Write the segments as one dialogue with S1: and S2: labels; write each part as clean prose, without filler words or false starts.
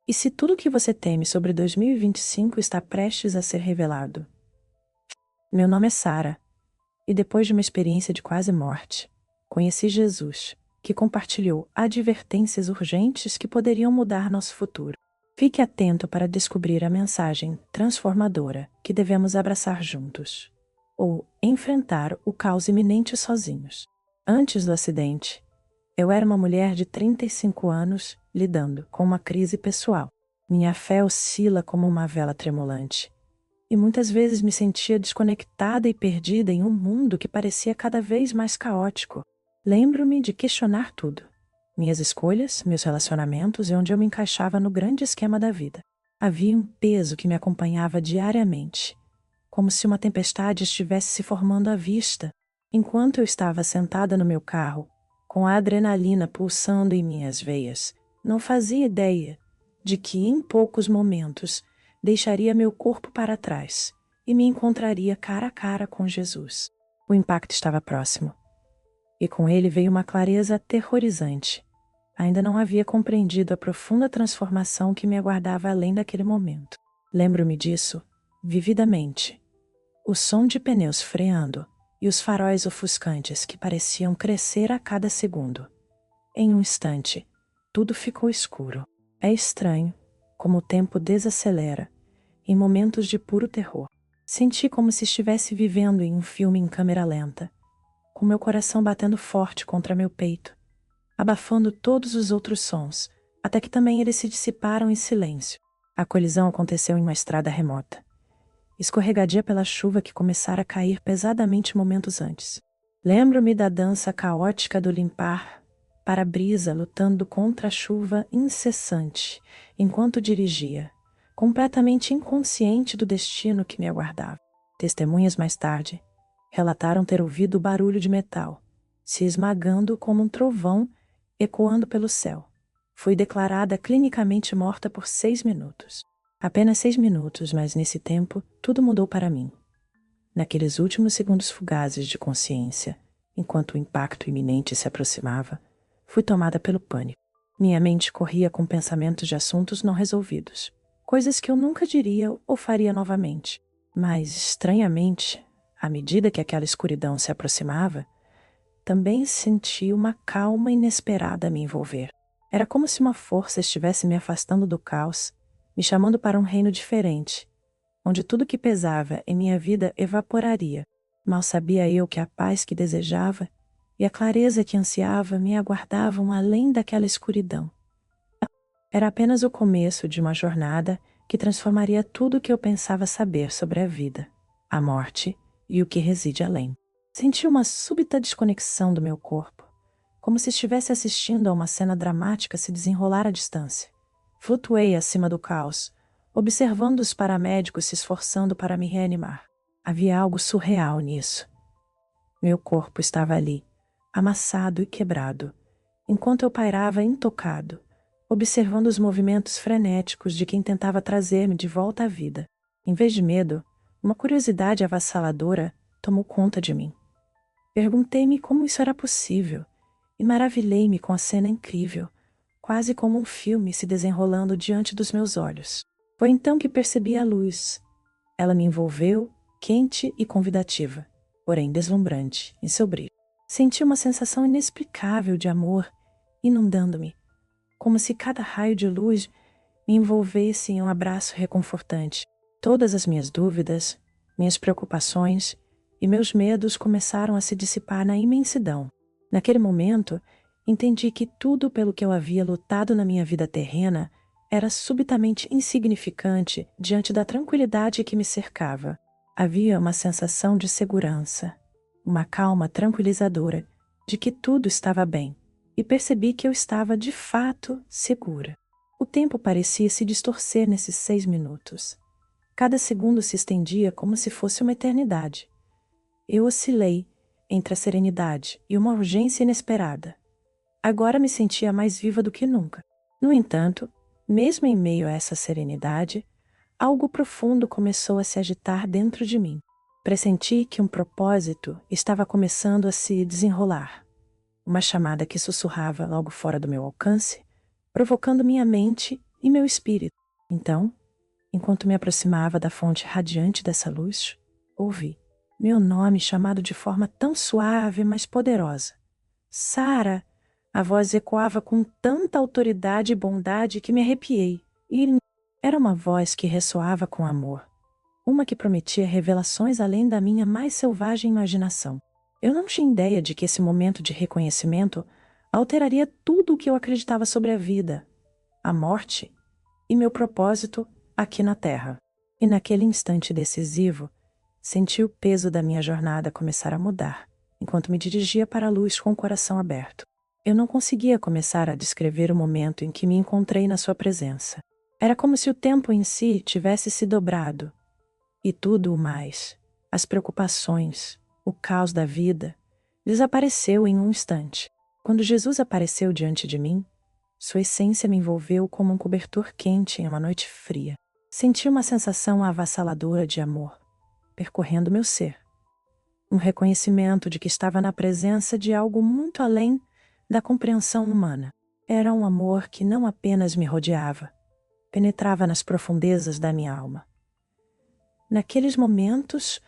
S1: E se tudo o que você teme sobre 2025 está prestes a ser revelado? Meu nome é Sara, e depois de uma experiência de quase morte, conheci Jesus, que compartilhou advertências urgentes que poderiam mudar nosso futuro. Fique atento para descobrir a mensagem transformadora que devemos abraçar juntos, ou enfrentar o caos iminente sozinhos. Antes do acidente, eu era uma mulher de 35 anos lidando com uma crise pessoal. Minha fé oscila como uma vela tremulante, e muitas vezes me sentia desconectada e perdida em um mundo que parecia cada vez mais caótico. Lembro-me de questionar tudo: minhas escolhas, meus relacionamentos e onde eu me encaixava no grande esquema da vida. Havia um peso que me acompanhava diariamente, como se uma tempestade estivesse se formando à vista, enquanto eu estava sentada no meu carro, com a adrenalina pulsando em minhas veias. Não fazia ideia de que, em poucos momentos, deixaria meu corpo para trás e me encontraria cara a cara com Jesus. O impacto estava próximo, e com ele veio uma clareza aterrorizante. Ainda não havia compreendido a profunda transformação que me aguardava além daquele momento. Lembro-me disso vividamente. O som de pneus freando e os faróis ofuscantes que pareciam crescer a cada segundo. Em um instante, tudo ficou escuro. É estranho como o tempo desacelera em momentos de puro terror. Senti como se estivesse vivendo em um filme em câmera lenta, com meu coração batendo forte contra meu peito, abafando todos os outros sons, até que também eles se dissiparam em silêncio. A colisão aconteceu em uma estrada remota, escorregadia pela chuva que começara a cair pesadamente momentos antes. Lembro-me da dança caótica do limpar para-brisa lutando contra a chuva incessante enquanto dirigia, completamente inconsciente do destino que me aguardava. Testemunhas mais tarde relataram ter ouvido o barulho de metal se esmagando como um trovão ecoando pelo céu. Fui declarada clinicamente morta por 6 minutos. Apenas 6 minutos, mas nesse tempo tudo mudou para mim. Naqueles últimos segundos fugazes de consciência, enquanto o impacto iminente se aproximava, fui tomada pelo pânico. Minha mente corria com pensamentos de assuntos não resolvidos, coisas que eu nunca diria ou faria novamente. Mas, estranhamente, à medida que aquela escuridão se aproximava, também senti uma calma inesperada a me envolver. Era como se uma força estivesse me afastando do caos, me chamando para um reino diferente, onde tudo que pesava em minha vida evaporaria. Mal sabia eu que a paz que desejava e a clareza que ansiava me aguardavam além daquela escuridão. Era apenas o começo de uma jornada que transformaria tudo o que eu pensava saber sobre a vida, a morte e o que reside além. Senti uma súbita desconexão do meu corpo, como se estivesse assistindo a uma cena dramática se desenrolar à distância. Flutuei acima do caos, observando os paramédicos se esforçando para me reanimar. Havia algo surreal nisso. Meu corpo estava ali, amassado e quebrado, enquanto eu pairava intocado, observando os movimentos frenéticos de quem tentava trazer-me de volta à vida. Em vez de medo, uma curiosidade avassaladora tomou conta de mim. Perguntei-me como isso era possível e maravilhei-me com a cena incrível, quase como um filme se desenrolando diante dos meus olhos. Foi então que percebi a luz. Ela me envolveu, quente e convidativa, porém deslumbrante em seu brilho. Senti uma sensação inexplicável de amor inundando-me, como se cada raio de luz me envolvesse em um abraço reconfortante. Todas as minhas dúvidas, minhas preocupações e meus medos começaram a se dissipar na imensidão. Naquele momento, entendi que tudo pelo que eu havia lutado na minha vida terrena era subitamente insignificante diante da tranquilidade que me cercava. Havia uma sensação de segurança, uma calma tranquilizadora de que tudo estava bem, e percebi que eu estava de fato segura. O tempo parecia se distorcer nesses 6 minutos. Cada segundo se estendia como se fosse uma eternidade. Eu oscilei entre a serenidade e uma urgência inesperada. Agora me sentia mais viva do que nunca. No entanto, mesmo em meio a essa serenidade, algo profundo começou a se agitar dentro de mim. Pressenti que um propósito estava começando a se desenrolar. Uma chamada que sussurrava logo fora do meu alcance, provocando minha mente e meu espírito. Então, enquanto me aproximava da fonte radiante dessa luz, ouvi meu nome chamado de forma tão suave, mas poderosa. Sara! A voz ecoava com tanta autoridade e bondade que me arrepiei. E era uma voz que ressoava com amor. Uma que prometia revelações além da minha mais selvagem imaginação. Eu não tinha ideia de que esse momento de reconhecimento alteraria tudo o que eu acreditava sobre a vida, a morte e meu propósito aqui na Terra. E naquele instante decisivo, senti o peso da minha jornada começar a mudar, enquanto me dirigia para a luz com o coração aberto. Eu não conseguia começar a descrever o momento em que me encontrei na sua presença. Era como se o tempo em si tivesse se dobrado. E tudo o mais, as preocupações, o caos da vida, desapareceu em um instante. Quando Jesus apareceu diante de mim, sua essência me envolveu como um cobertor quente em uma noite fria. Senti uma sensação avassaladora de amor, percorrendo meu ser. Um reconhecimento de que estava na presença de algo muito além da compreensão humana. Era um amor que não apenas me rodeava, penetrava nas profundezas da minha alma. Naqueles momentos,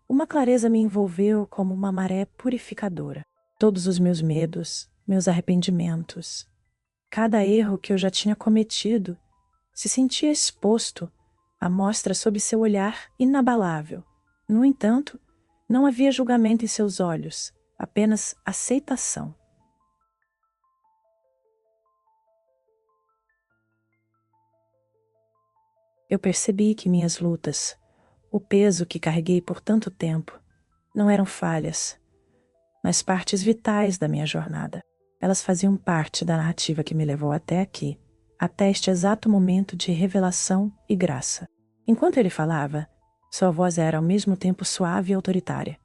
S1: uma clareza me envolveu como uma maré purificadora. Todos os meus medos, meus arrependimentos, cada erro que eu já tinha cometido, se sentia exposto à mostra sob seu olhar inabalável. No entanto, não havia julgamento em seus olhos, apenas aceitação. Eu percebi que minhas lutas, o peso que carreguei por tanto tempo, não eram falhas, mas partes vitais da minha jornada. Elas faziam parte da narrativa que me levou até aqui, até este exato momento de revelação e graça. Enquanto ele falava, sua voz era ao mesmo tempo suave e autoritária,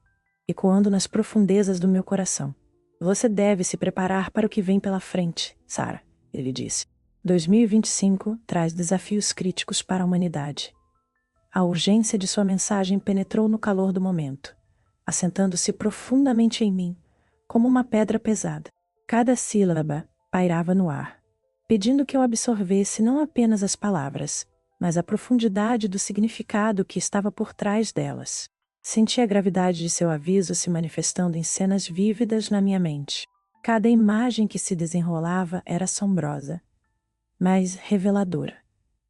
S1: ecoando nas profundezas do meu coração. Você deve se preparar para o que vem pela frente, Sara, ele disse. 2025 traz desafios críticos para a humanidade. A urgência de sua mensagem penetrou no calor do momento, assentando-se profundamente em mim, como uma pedra pesada. Cada sílaba pairava no ar, pedindo que eu absorvesse não apenas as palavras, mas a profundidade do significado que estava por trás delas. Senti a gravidade de seu aviso se manifestando em cenas vívidas na minha mente. Cada imagem que se desenrolava era assombrosa, mas reveladora.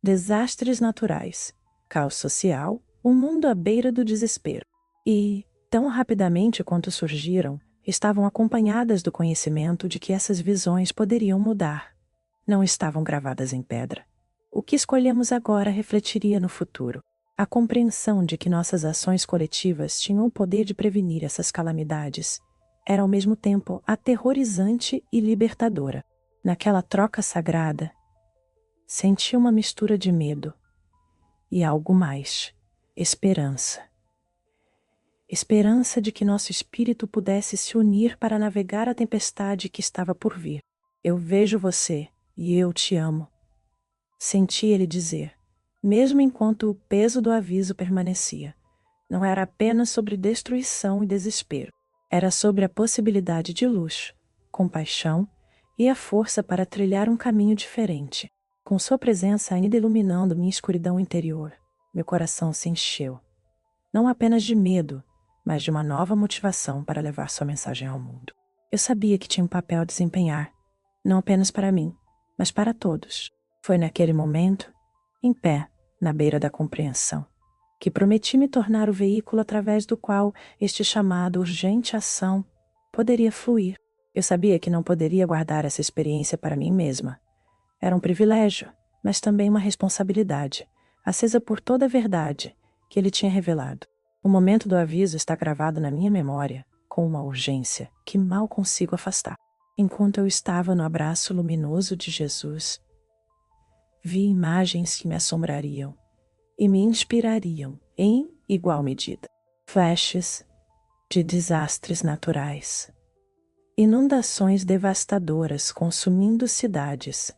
S1: Desastres naturais, caos social, um mundo à beira do desespero. E, tão rapidamente quanto surgiram, estavam acompanhadas do conhecimento de que essas visões poderiam mudar. Não estavam gravadas em pedra. O que escolhemos agora refletiria no futuro. A compreensão de que nossas ações coletivas tinham o poder de prevenir essas calamidades era ao mesmo tempo aterrorizante e libertadora. Naquela troca sagrada, senti uma mistura de medo e algo mais, esperança. Esperança de que nosso espírito pudesse se unir para navegar a tempestade que estava por vir. Eu vejo você e eu te amo. Senti ele dizer, mesmo enquanto o peso do aviso permanecia. Não era apenas sobre destruição e desespero. Era sobre a possibilidade de luz, compaixão e a força para trilhar um caminho diferente. Com sua presença ainda iluminando minha escuridão interior, meu coração se encheu. Não apenas de medo, mas de uma nova motivação para levar sua mensagem ao mundo. Eu sabia que tinha um papel a desempenhar, não apenas para mim, mas para todos. Foi naquele momento, em pé, na beira da compreensão, que prometi me tornar o veículo através do qual este chamado urgente ação poderia fluir. Eu sabia que não poderia guardar essa experiência para mim mesma. Era um privilégio, mas também uma responsabilidade, acesa por toda a verdade que ele tinha revelado. O momento do aviso está gravado na minha memória, com uma urgência que mal consigo afastar. Enquanto eu estava no abraço luminoso de Jesus, vi imagens que me assombrariam e me inspirariam em igual medida. Flashes de desastres naturais, inundações devastadoras consumindo cidades,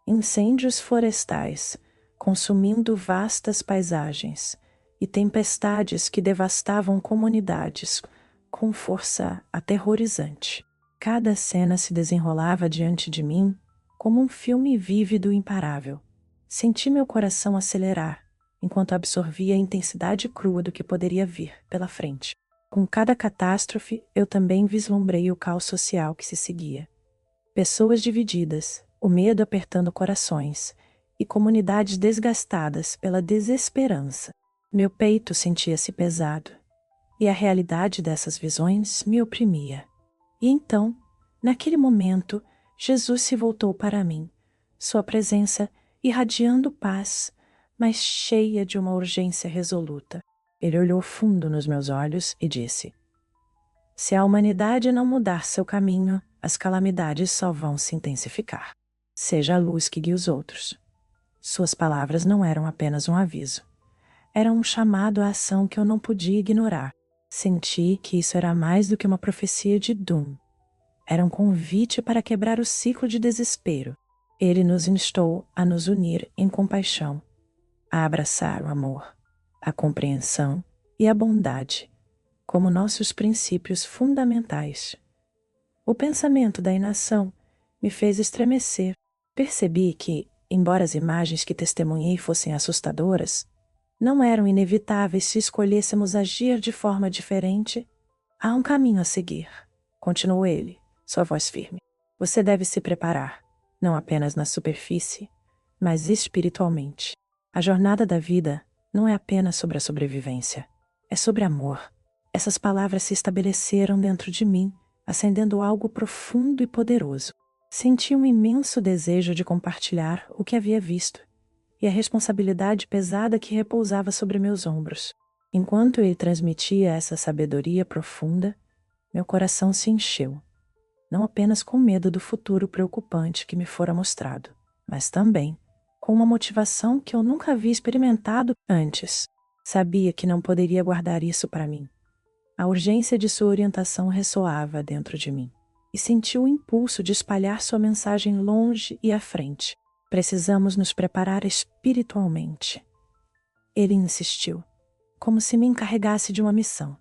S1: incêndios florestais consumindo vastas paisagens e tempestades que devastavam comunidades com força aterrorizante. Cada cena se desenrolava diante de mim como um filme vívido e imparável, Senti meu coração acelerar, enquanto absorvia a intensidade crua do que poderia vir pela frente. Com cada catástrofe, eu também vislumbrei o caos social que se seguia. Pessoas divididas, o medo apertando corações, e comunidades desgastadas pela desesperança. Meu peito sentia-se pesado, e a realidade dessas visões me oprimia. E então, naquele momento, Jesus se voltou para mim, sua presença irradiando paz, mas cheia de uma urgência resoluta. Ele olhou fundo nos meus olhos e disse: se a humanidade não mudar seu caminho, as calamidades só vão se intensificar. Seja a luz que guie os outros. Suas palavras não eram apenas um aviso. Eram um chamado à ação que eu não podia ignorar. Senti que isso era mais do que uma profecia de Doom. Era um convite para quebrar o ciclo de desespero. Ele nos instou a nos unir em compaixão, a abraçar o amor, a compreensão e a bondade como nossos princípios fundamentais. O pensamento da inação me fez estremecer. Percebi que, embora as imagens que testemunhei fossem assustadoras, não eram inevitáveis se escolhêssemos agir de forma diferente. Há um caminho a seguir, continuou ele, sua voz firme. Você deve se preparar, não apenas na superfície, mas espiritualmente. A jornada da vida não é apenas sobre a sobrevivência, é sobre amor. Essas palavras se estabeleceram dentro de mim, acendendo algo profundo e poderoso. Senti um imenso desejo de compartilhar o que havia visto e a responsabilidade pesada que repousava sobre meus ombros. Enquanto ele transmitia essa sabedoria profunda, meu coração se encheu, não apenas com medo do futuro preocupante que me fora mostrado, mas também com uma motivação que eu nunca havia experimentado antes. Sabia que não poderia guardar isso para mim. A urgência de sua orientação ressoava dentro de mim, e senti o impulso de espalhar sua mensagem longe e à frente. Precisamos nos preparar espiritualmente. Ele insistiu, como se me encarregasse de uma missão,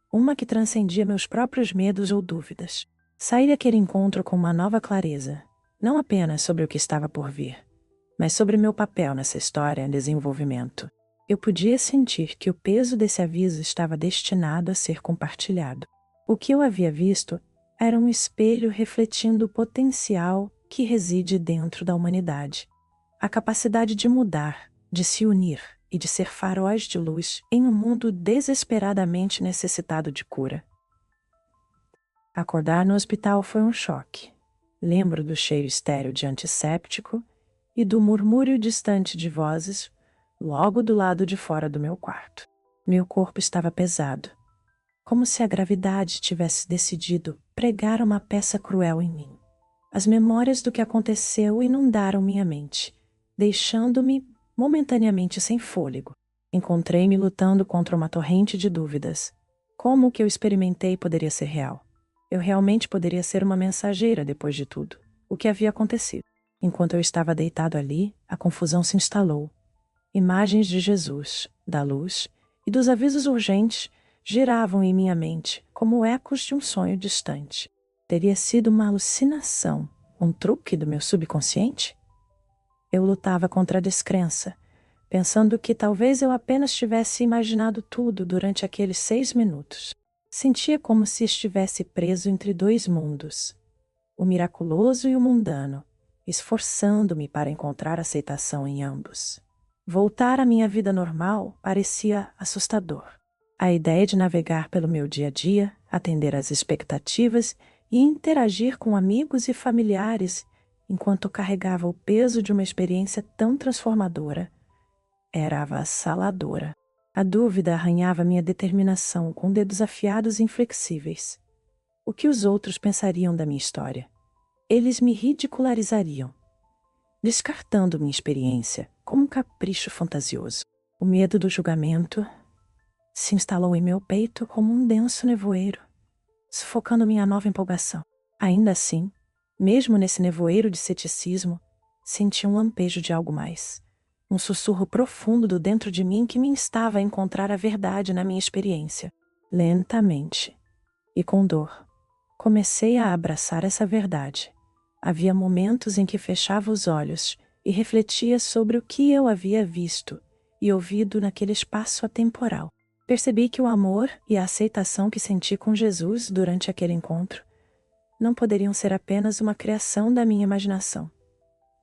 S1: uma que transcendia meus próprios medos ou dúvidas. Saí daquele encontro com uma nova clareza, não apenas sobre o que estava por vir, mas sobre meu papel nessa história em desenvolvimento. Eu podia sentir que o peso desse aviso estava destinado a ser compartilhado. O que eu havia visto era um espelho refletindo o potencial que reside dentro da humanidade. A capacidade de mudar, de se unir e de ser faróis de luz em um mundo desesperadamente necessitado de cura. Acordar no hospital foi um choque. Lembro do cheiro estéril de antisséptico e do murmúrio distante de vozes logo do lado de fora do meu quarto. Meu corpo estava pesado, como se a gravidade tivesse decidido pregar uma peça cruel em mim. As memórias do que aconteceu inundaram minha mente, deixando-me momentaneamente sem fôlego. Encontrei-me lutando contra uma torrente de dúvidas. Como o que eu experimentei poderia ser real? Eu realmente poderia ser uma mensageira depois de tudo. O que havia acontecido? Enquanto eu estava deitado ali, a confusão se instalou. Imagens de Jesus, da luz e dos avisos urgentes giravam em minha mente como ecos de um sonho distante. Teria sido uma alucinação, um truque do meu subconsciente? Eu lutava contra a descrença, pensando que talvez eu apenas tivesse imaginado tudo durante aqueles 6 minutos. Sentia como se estivesse preso entre dois mundos, o miraculoso e o mundano, esforçando-me para encontrar aceitação em ambos. Voltar à minha vida normal parecia assustador. A ideia de navegar pelo meu dia a dia, atender às expectativas e interagir com amigos e familiares enquanto carregava o peso de uma experiência tão transformadora era avassaladora. A dúvida arranhava minha determinação com dedos afiados e inflexíveis. O que os outros pensariam da minha história? Eles me ridicularizariam, descartando minha experiência como um capricho fantasioso. O medo do julgamento se instalou em meu peito como um denso nevoeiro, sufocando minha nova empolgação. Ainda assim, mesmo nesse nevoeiro de ceticismo, senti um lampejo de algo mais. Um sussurro profundo do dentro de mim que me instava a encontrar a verdade na minha experiência. Lentamente e com dor, comecei a abraçar essa verdade. Havia momentos em que fechava os olhos e refletia sobre o que eu havia visto e ouvido naquele espaço atemporal. Percebi que o amor e a aceitação que senti com Jesus durante aquele encontro não poderiam ser apenas uma criação da minha imaginação.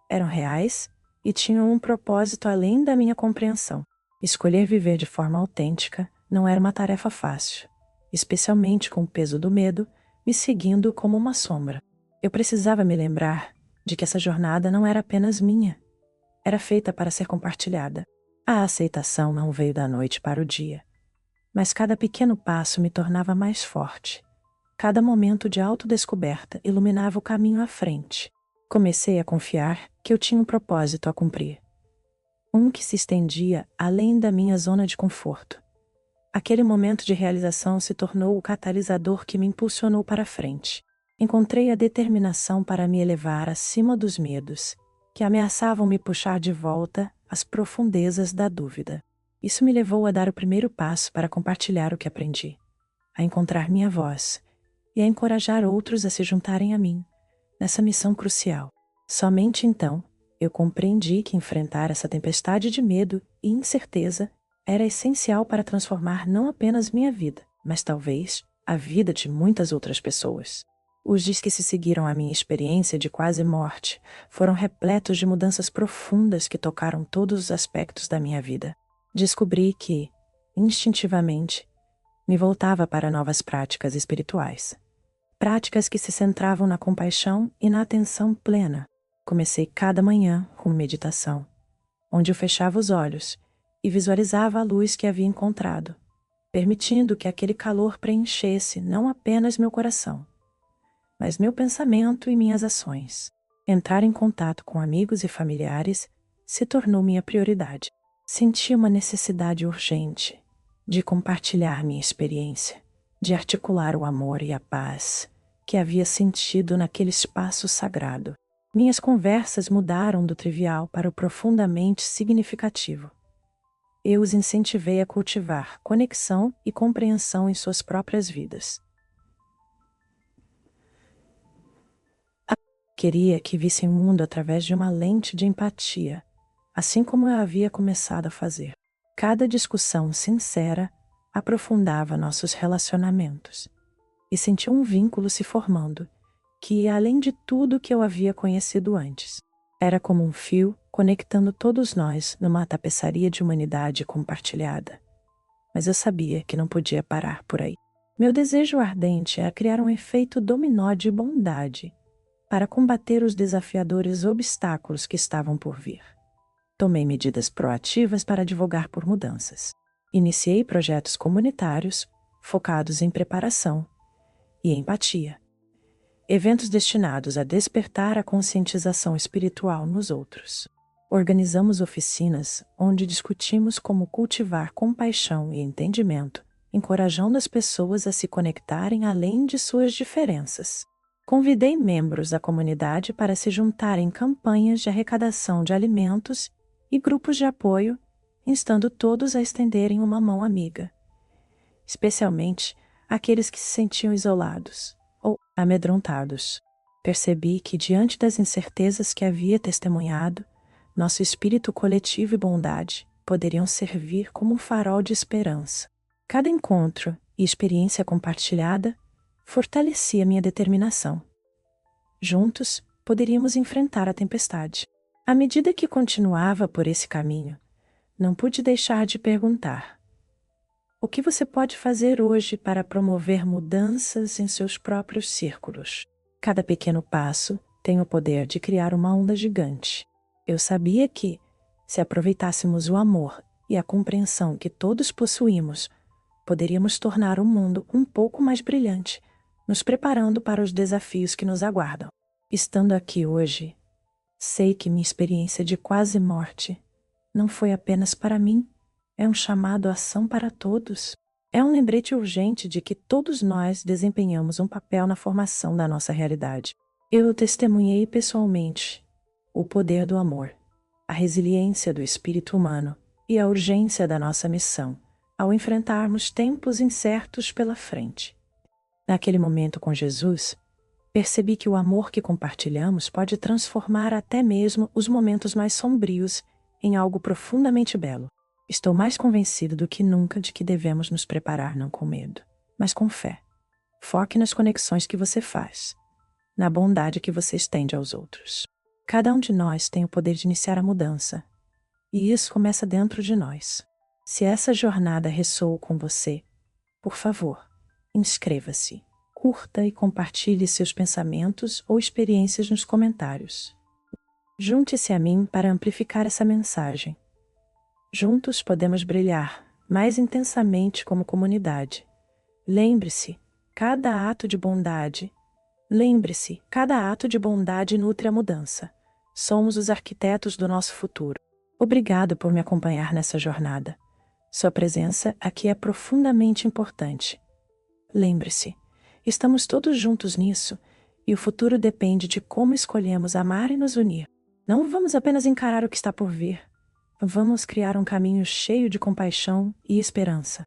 S1: Eram reais e tinham um propósito além da minha compreensão. Escolher viver de forma autêntica não era uma tarefa fácil, especialmente com o peso do medo me seguindo como uma sombra. Eu precisava me lembrar de que essa jornada não era apenas minha. Era feita para ser compartilhada. A aceitação não veio da noite para o dia, mas cada pequeno passo me tornava mais forte. Cada momento de autodescoberta iluminava o caminho à frente. Comecei a confiar que eu tinha um propósito a cumprir. Um que se estendia além da minha zona de conforto. Aquele momento de realização se tornou o catalisador que me impulsionou para a frente. Encontrei a determinação para me elevar acima dos medos, que ameaçavam me puxar de volta às profundezas da dúvida. Isso me levou a dar o primeiro passo para compartilhar o que aprendi, a encontrar minha voz e a encorajar outros a se juntarem a mim nessa missão crucial. Somente então, eu compreendi que enfrentar essa tempestade de medo e incerteza era essencial para transformar não apenas minha vida, mas talvez a vida de muitas outras pessoas. Os dias que se seguiram à minha experiência de quase morte foram repletos de mudanças profundas que tocaram todos os aspectos da minha vida. Descobri que, instintivamente, me voltava para novas práticas espirituais. Práticas que se centravam na compaixão e na atenção plena. Comecei cada manhã com meditação, onde eu fechava os olhos e visualizava a luz que havia encontrado, permitindo que aquele calor preenchesse não apenas meu coração, mas meu pensamento e minhas ações. Entrar em contato com amigos e familiares se tornou minha prioridade. Senti uma necessidade urgente de compartilhar minha experiência, de articular o amor e a paz que havia sentido naquele espaço sagrado. Minhas conversas mudaram do trivial para o profundamente significativo. Eu os incentivei a cultivar conexão e compreensão em suas próprias vidas. Queria que vissem o mundo através de uma lente de empatia, assim como eu havia começado a fazer. Cada discussão sincera aprofundava nossos relacionamentos, e senti um vínculo se formando, que ia além de tudo que eu havia conhecido antes. Era como um fio conectando todos nós numa tapeçaria de humanidade compartilhada. Mas eu sabia que não podia parar por aí. Meu desejo ardente era criar um efeito dominó de bondade, para combater os desafiadores obstáculos que estavam por vir. Tomei medidas proativas para advogar por mudanças. Iniciei projetos comunitários, focados em preparação e empatia. Eventos destinados a despertar a conscientização espiritual nos outros. Organizamos oficinas onde discutimos como cultivar compaixão e entendimento, encorajando as pessoas a se conectarem além de suas diferenças. Convidei membros da comunidade para se juntarem em campanhas de arrecadação de alimentos e grupos de apoio, instando todos a estenderem uma mão amiga, especialmente aqueles que se sentiam isolados ou amedrontados. Percebi que, diante das incertezas que havia testemunhado, nosso espírito coletivo e bondade poderiam servir como um farol de esperança. Cada encontro e experiência compartilhada fortalecia minha determinação. Juntos, poderíamos enfrentar a tempestade. À medida que continuava por esse caminho, não pude deixar de perguntar: o que você pode fazer hoje para promover mudanças em seus próprios círculos? Cada pequeno passo tem o poder de criar uma onda gigante. Eu sabia que, se aproveitássemos o amor e a compreensão que todos possuímos, poderíamos tornar o mundo um pouco mais brilhante, nos preparando para os desafios que nos aguardam. Estando aqui hoje, sei que minha experiência de quase morte não foi apenas para mim, é um chamado à ação para todos. É um lembrete urgente de que todos nós desempenhamos um papel na formação da nossa realidade. Eu testemunhei pessoalmente o poder do amor, a resiliência do espírito humano e a urgência da nossa missão ao enfrentarmos tempos incertos pela frente. Naquele momento com Jesus, Percebi que o amor que compartilhamos pode transformar até mesmo os momentos mais sombrios em algo profundamente belo. Estou mais convencido do que nunca de que devemos nos preparar não com medo, mas com fé. Foque nas conexões que você faz, na bondade que você estende aos outros. Cada um de nós tem o poder de iniciar a mudança, e isso começa dentro de nós. Se essa jornada ressoou com você, por favor, inscreva-se, curta e compartilhe seus pensamentos ou experiências nos comentários. Junte-se a mim para amplificar essa mensagem. Juntos podemos brilhar mais intensamente como comunidade. Lembre-se, cada ato de bondade nutre a mudança. Somos os arquitetos do nosso futuro. Obrigado por me acompanhar nessa jornada. Sua presença aqui é profundamente importante. Lembre-se, estamos todos juntos nisso, e o futuro depende de como escolhemos amar e nos unir. Não vamos apenas encarar o que está por vir. Vamos criar um caminho cheio de compaixão e esperança.